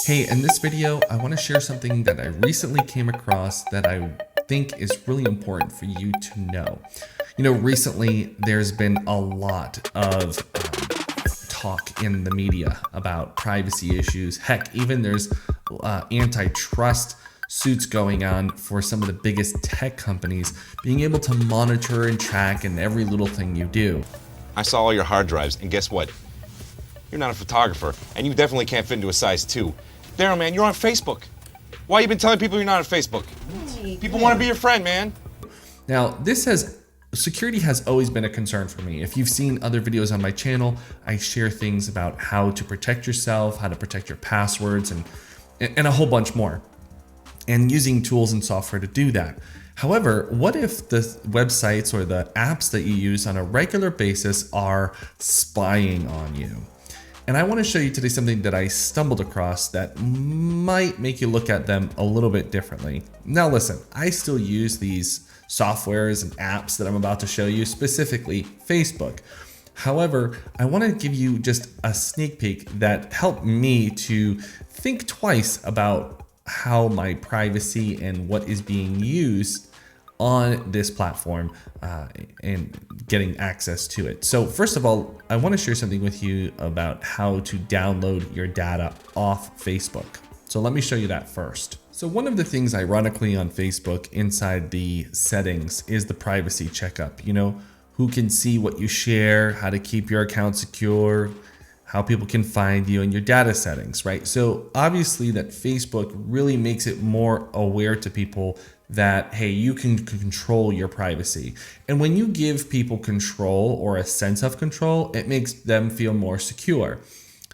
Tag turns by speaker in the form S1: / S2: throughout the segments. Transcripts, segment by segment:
S1: Hey, in this video, I want to share something that I recently came across that I think is really important for you to know. You know, recently there's been a lot of talk in the media about privacy issues. Heck, even there's antitrust suits going on for some of the biggest tech companies being able to monitor and track in every little thing you do.
S2: I saw all your hard drives, and guess what? You're not a photographer, and you definitely can't fit into a size 2. Daryl, man, you're on Facebook. Why you been telling people you're not on Facebook? People want to be your friend, man.
S1: Now, security has always been a concern for me. If you've seen other videos on my channel, I share things about how to protect yourself, how to protect your passwords, and a whole bunch more, and using tools and software to do that. However, what if the websites or the apps that you use on a regular basis are spying on you? And I want to show you today something that I stumbled across that might make you look at them a little bit differently. Now listen, I still use these softwares and apps that I'm about to show you, specifically Facebook. However, I want to give you just a sneak peek that helped me to think twice about how my privacy and what is being used on this platform and getting access to it. So first of all, I want to share something with you about how to download your data off Facebook. So let me show you that first. So one of the things ironically on Facebook inside the settings is the privacy checkup. You know, who can see what you share, how to keep your account secure, how people can find you, and your data settings, right? So obviously that Facebook really makes it more aware to people that, hey, you can control your privacy. And when you give people control or a sense of control, it makes them feel more secure.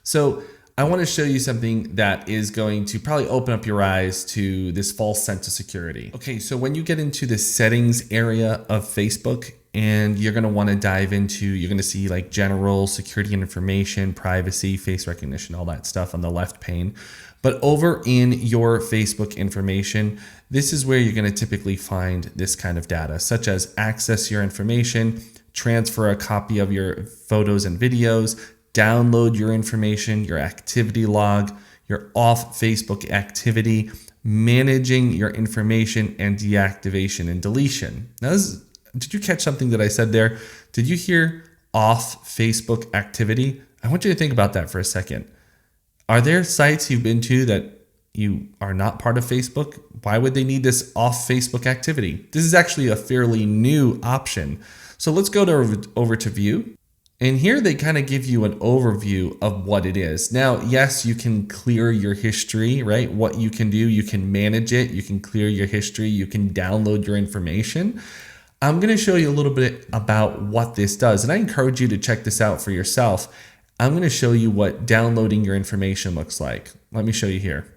S1: So I want to show you something that is going to probably open up your eyes to this false sense of security. Okay, so when you get into the settings area of Facebook, and you're going to want to dive into, you're going to see like general security and information, privacy, face recognition, all that stuff on the left pane. But over in your Facebook information, this is where you're going to typically find this kind of data, such as access your information, transfer a copy of your photos and videos, download your information, your activity log, your off Facebook activity, managing your information, and deactivation and deletion. Now, did you catch something that I said there? Did you hear off Facebook activity? I want you to think about that for a second. Are there sites you've been to that you are not part of Facebook? Why would they need this off Facebook activity? This is actually a fairly new option. So let's go over to view. And here they kind of give you an overview of what it is. Now, yes, you can clear your history, right? What you can do, you can manage it. You can clear your history. You can download your information. I'm going to show you a little bit about what this does, and I encourage you to check this out for yourself. I'm going to show you what downloading your information looks like. Let me show you here.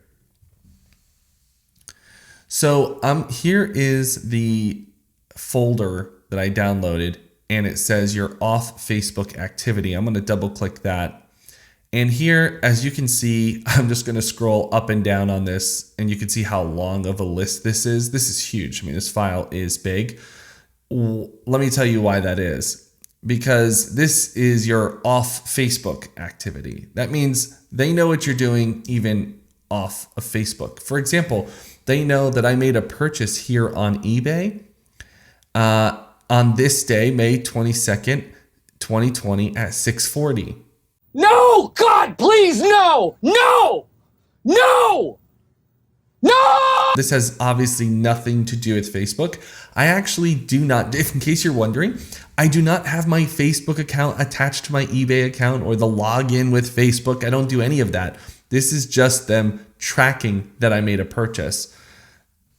S1: So here is the folder that I downloaded, and it says your off Facebook activity. I'm going to double click that. And here, as you can see, I'm just going to scroll up and down on this, and you can see how long of a list this is. This is huge. I mean, this file is big. Let me tell you why that is. Because this is your off Facebook activity. That means they know what you're doing even off of Facebook. For example, they know that I made a purchase here on eBay on this day, May 22nd, 2020 at 6:40.
S3: No! God, please, no! No! No! No!
S1: This has obviously nothing to do with Facebook. I actually do not, in case you're wondering, I do not have my Facebook account attached to my eBay account or the login with Facebook. I don't do any of that. This is just them tracking that I made a purchase.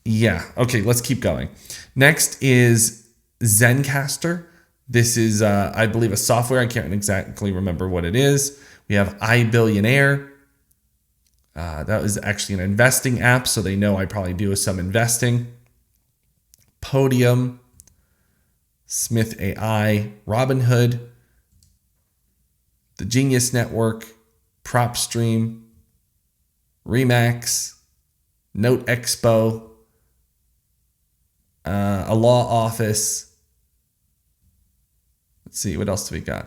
S1: Yeah, okay, let's keep going. Next is Zencastr. This is, I believe, a software. I can't exactly remember what it is. We have iBillionaire. That was actually an investing app, so they know I probably do some investing. Podium, Smith AI, Robinhood, the Genius Network, PropStream, Remax, Note Expo, a law office. Let's see, what else do we got?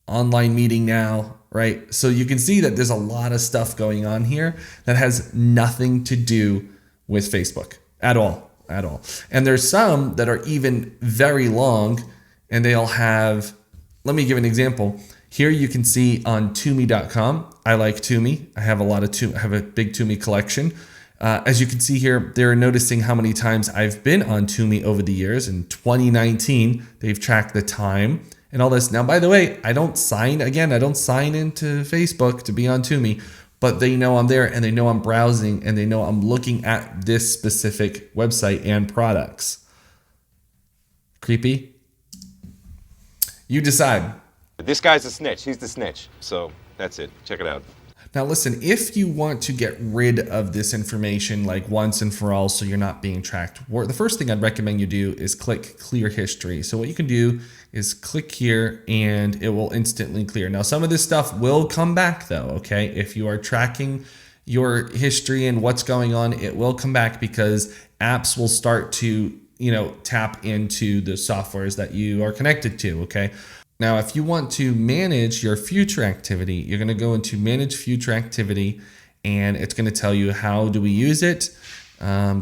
S1: online meeting now, right? So you can see that there's a lot of stuff going on here that has nothing to do with Facebook at all. And there's some that are even very long, and they all have, let me give an example. Here you can see on Toomey.com. I like Toomey. I have a big Toomey collection. As you can see here, they're noticing how many times I've been on Toomey over the years. In 2019, they've tracked the time and all this. Now, by the way, I don't sign into Facebook to be on Toomey, but they know I'm there and they know I'm browsing and they know I'm looking at this specific website and products. Creepy? You decide.
S2: This guy's a snitch. He's the snitch. So that's it. Check it out.
S1: Now listen, if you want to get rid of this information like once and for all so you're not being tracked, the first thing I'd recommend you do is click clear history. So what you can do is click here and it will instantly clear. Now some of this stuff will come back though, okay? If you are tracking your history and what's going on, it will come back because apps will start to, tap into the softwares that you are connected to, okay? Now, if you want to manage your future activity, you're going to go into manage future activity and it's going to tell you how do we use it,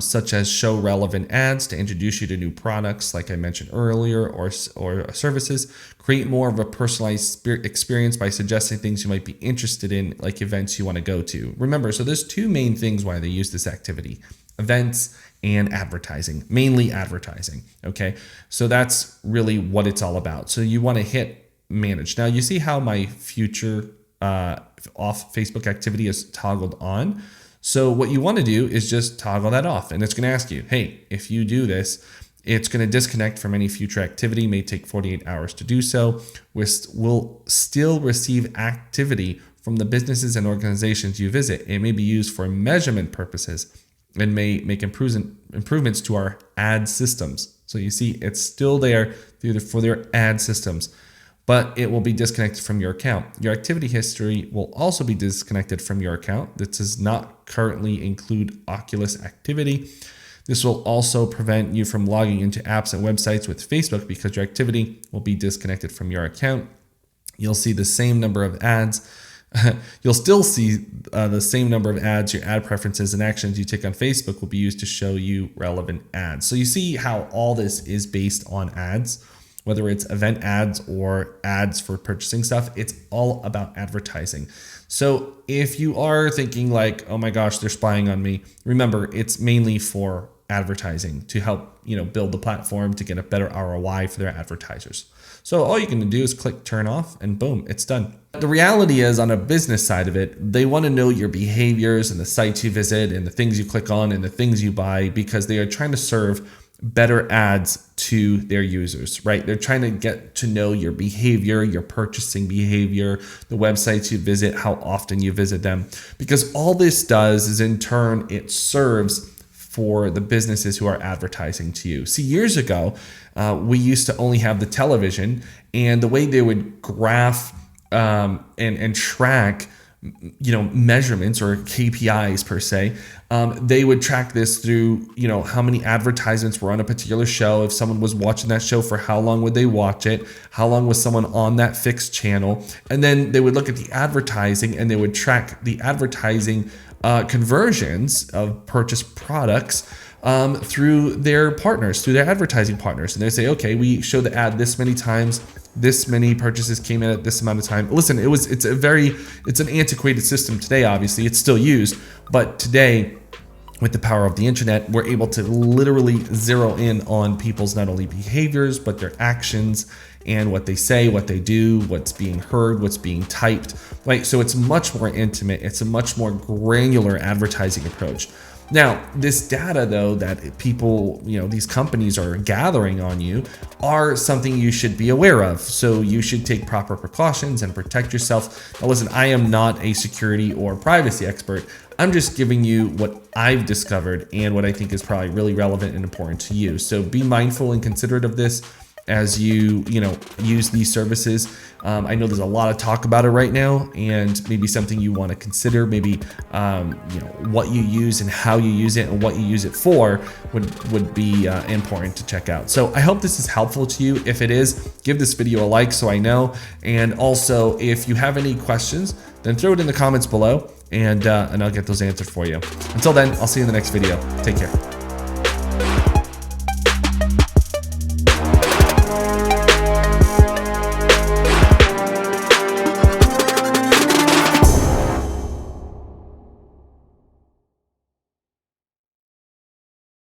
S1: such as show relevant ads to introduce you to new products, like I mentioned earlier, or services, create more of a personalized experience by suggesting things you might be interested in, like events you want to go to. Remember, so there's two main things why they use this activity: events and advertising, mainly advertising. Okay, so that's really what it's all about. So you want to hit manage. Now you see how my future off Facebook activity is toggled on. So what you want to do is just toggle that off, and it's going to ask you, hey, if you do this, it's going to disconnect from any future activity. It may take 48 hours to do so. We'll still receive activity from the businesses and organizations you visit. It may be used for measurement purposes and may make improvements to our ad systems. So you see, it's still there for their ad systems, but it will be disconnected from your account. Your activity history will also be disconnected from your account. This does not currently include Oculus activity. This will also prevent you from logging into apps and websites with Facebook because your activity will be disconnected from your account. You'll see the same number of ads. You'll still see the same number of ads. Your ad preferences and actions you take on Facebook will be used to show you relevant ads. So you see how all this is based on ads, whether it's event ads or ads for purchasing stuff, it's all about advertising. So if you are thinking like, oh my gosh, they're spying on me, remember, it's mainly for advertising to help, build the platform to get a better ROI for their advertisers. So all you can do is click turn off and boom, it's done. The reality is, on a business side of it, they want to know your behaviors and the sites you visit and the things you click on and the things you buy, because they are trying to serve better ads to their users, right? They're trying to get to know your behavior, your purchasing behavior, the websites you visit, how often you visit them, because all this does is in turn, it serves for the businesses who are advertising to you. See, years ago, we used to only have the television, and the way they would graph and track, measurements or KPIs per se, they would track this through, how many advertisements were on a particular show. If someone was watching that show, for how long would they watch it? How long was someone on that fixed channel? And then they would look at the advertising and they would track the advertising conversions of purchased products through their partners, through their advertising partners. And they say, okay, we show the ad this many times, this many purchases came in at this amount of time. Listen, it's an antiquated system today, obviously, it's still used, but today, with the power of the internet, we're able to literally zero in on people's not only behaviors, but their actions and what they say, what they do, what's being heard, what's being typed, right? So it's much more intimate. It's a much more granular advertising approach. Now, this data though, that people, these companies are gathering on you are something you should be aware of. So you should take proper precautions and protect yourself. Now listen, I am not a security or privacy expert. I'm just giving you what I've discovered and what I think is probably really relevant and important to you. So be mindful and considerate of this. as you use these services. I know there's a lot of talk about it right now, and maybe something you want to consider, maybe what you use and how you use it and what you use it for would be important to check out. So I hope this is helpful to you. If it is, give this video a like so I know. And also, if you have any questions, then throw it in the comments below, and I'll get those answered for you. Until then, I'll see you in the next video. Take care.